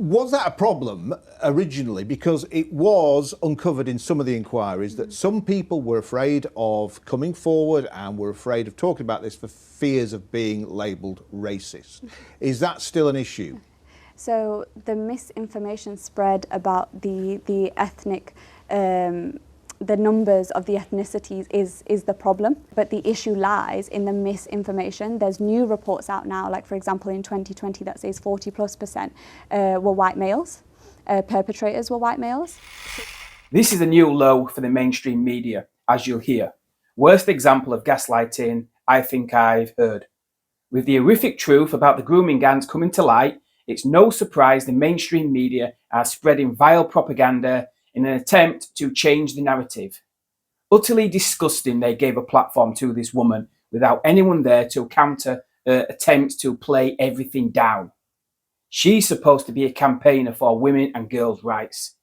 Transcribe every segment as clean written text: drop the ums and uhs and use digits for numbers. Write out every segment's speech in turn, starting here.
Was that a problem originally? Because it was uncovered in some of the inquiries that some people were afraid of coming forward and were afraid of talking about this for fears of being labelled racist. Is that still an issue? So the misinformation spread about the ethnic, the numbers of the ethnicities is the problem, but the issue lies in the misinformation. There's new reports out now, like for example in 2020 that says 40+% were white males, perpetrators were white males. This is a new low for the mainstream media, as you'll hear. Worst example of gaslighting I think I've heard. With the horrific truth about the grooming gangs coming to light, it's no surprise the mainstream media are spreading vile propaganda in an attempt to change the narrative. Utterly disgusting they gave a platform to this woman without anyone there to counter her attempts to play everything down. She's supposed to be a campaigner for women and girls' rights.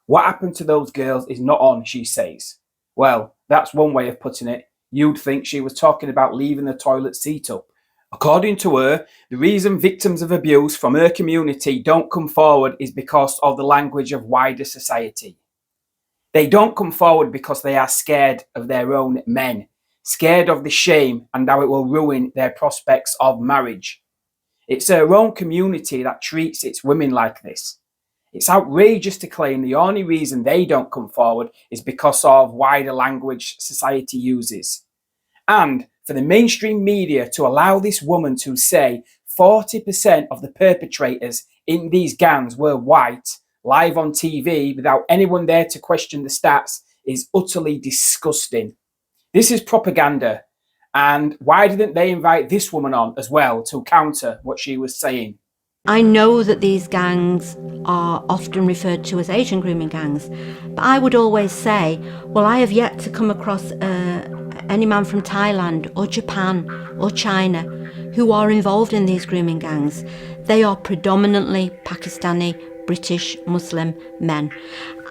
What happened to those girls is not on, she says. Well, that's one way of putting it. You'd think she was talking about leaving the toilet seat up. According to her, the reason victims of abuse from her community don't come forward is because of the language of wider society. They don't come forward because they are scared of their own men, scared of the shame and how it will ruin their prospects of marriage. It's her own community that treats its women like this. It's outrageous to claim the only reason they don't come forward is because of wider language society uses. And for the mainstream media to allow this woman to say 40% of the perpetrators in these gangs were white, live on TV without anyone there to question the stats, is utterly disgusting. This is propaganda. And why didn't they invite this woman on as well to counter what she was saying? I know that these gangs are often referred to as Asian grooming gangs, but I would always say, well, I have yet to come across any man from Thailand or Japan or China who are involved in these grooming gangs. They are predominantly Pakistani, British, Muslim men.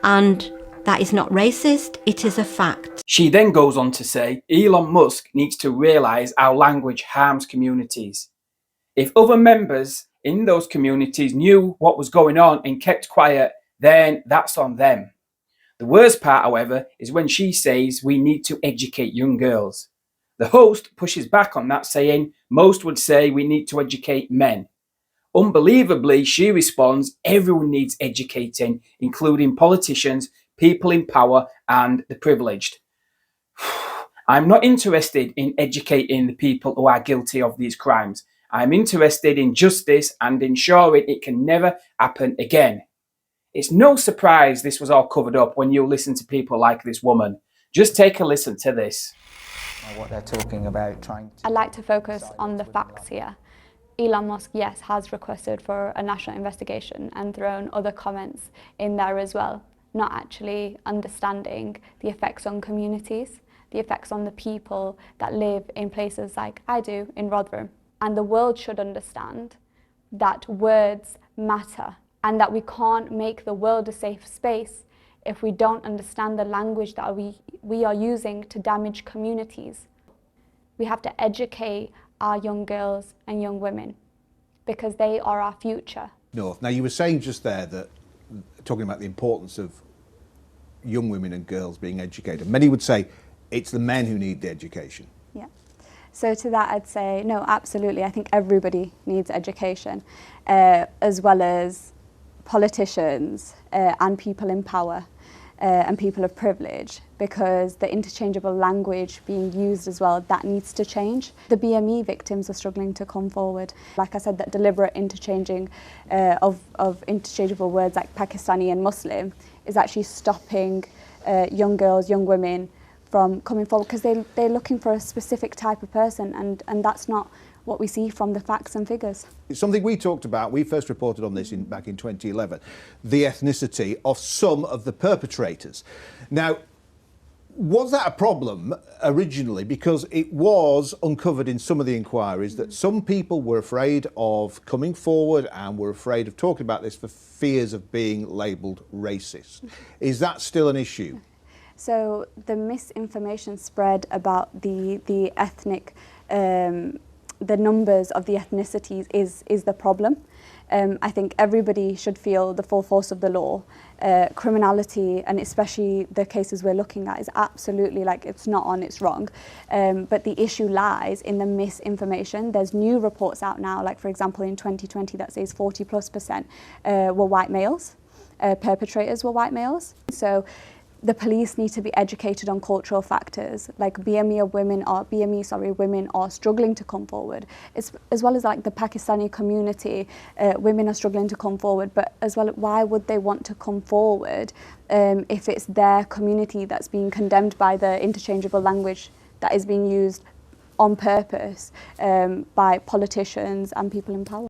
And that is not racist, it is a fact. She then goes on to say, Elon Musk needs to realise how language harms communities. If other members in those communities knew what was going on and kept quiet, then that's on them. The worst part, however, is when she says we need to educate young girls. The host pushes back on that, saying most would say we need to educate men. Unbelievably, she responds, everyone needs educating, including politicians, people in power, and the privileged. I'm not interested in educating the people who are guilty of these crimes. I'm interested in justice and ensuring it can never happen again. It's no surprise this was all covered up when you listen to people like this woman. Just take a listen to this. What they're talking about, trying to... I'd like to focus on the facts here. Elon Musk, yes, has requested for a national investigation and thrown other comments in there as well, not actually understanding the effects on communities, the effects on the people that live in places like I do in Rotherham. And the world should understand that words matter and that we can't make the world a safe space if we don't understand the language that we are using to damage communities. We have to educate our young girls and young women because they are our future. North. Now you were saying just there that, talking about the importance of young women and girls being educated, many would say it's the men who need the education. Yeah. So to that I'd say, no, absolutely. I think everybody needs education, as well as politicians and people in power and people of privilege, because the interchangeable language being used as well, that needs to change. The BME victims are struggling to come forward. Like I said, that deliberate interchanging of interchangeable words like Pakistani and Muslim is actually stopping young girls, young women from coming forward because they're looking for a specific type of person, and that's not what we see from the facts and figures. It's something we talked about, we first reported on this back in 2011, the ethnicity of some of the perpetrators. Now, was that a problem originally? Because it was uncovered in some of the inquiries that some people were afraid of coming forward and were afraid of talking about this for fears of being labelled racist. Is that still an issue? So the misinformation spread about the ethnic, the numbers of the ethnicities is the problem. I think everybody should feel the full force of the law. Criminality, and especially the cases we're looking at, is absolutely, like, it's not on, it's wrong. But the issue lies in the misinformation. There's new reports out now, like for example in 2020, that says 40+% were white males. Perpetrators were white males. So the police need to be educated on cultural factors, like BME women are struggling to come forward, as well as like the Pakistani community, women are struggling to come forward, but as well, why would they want to come forward if it's their community that's being condemned by the interchangeable language that is being used on purpose by politicians and people in power?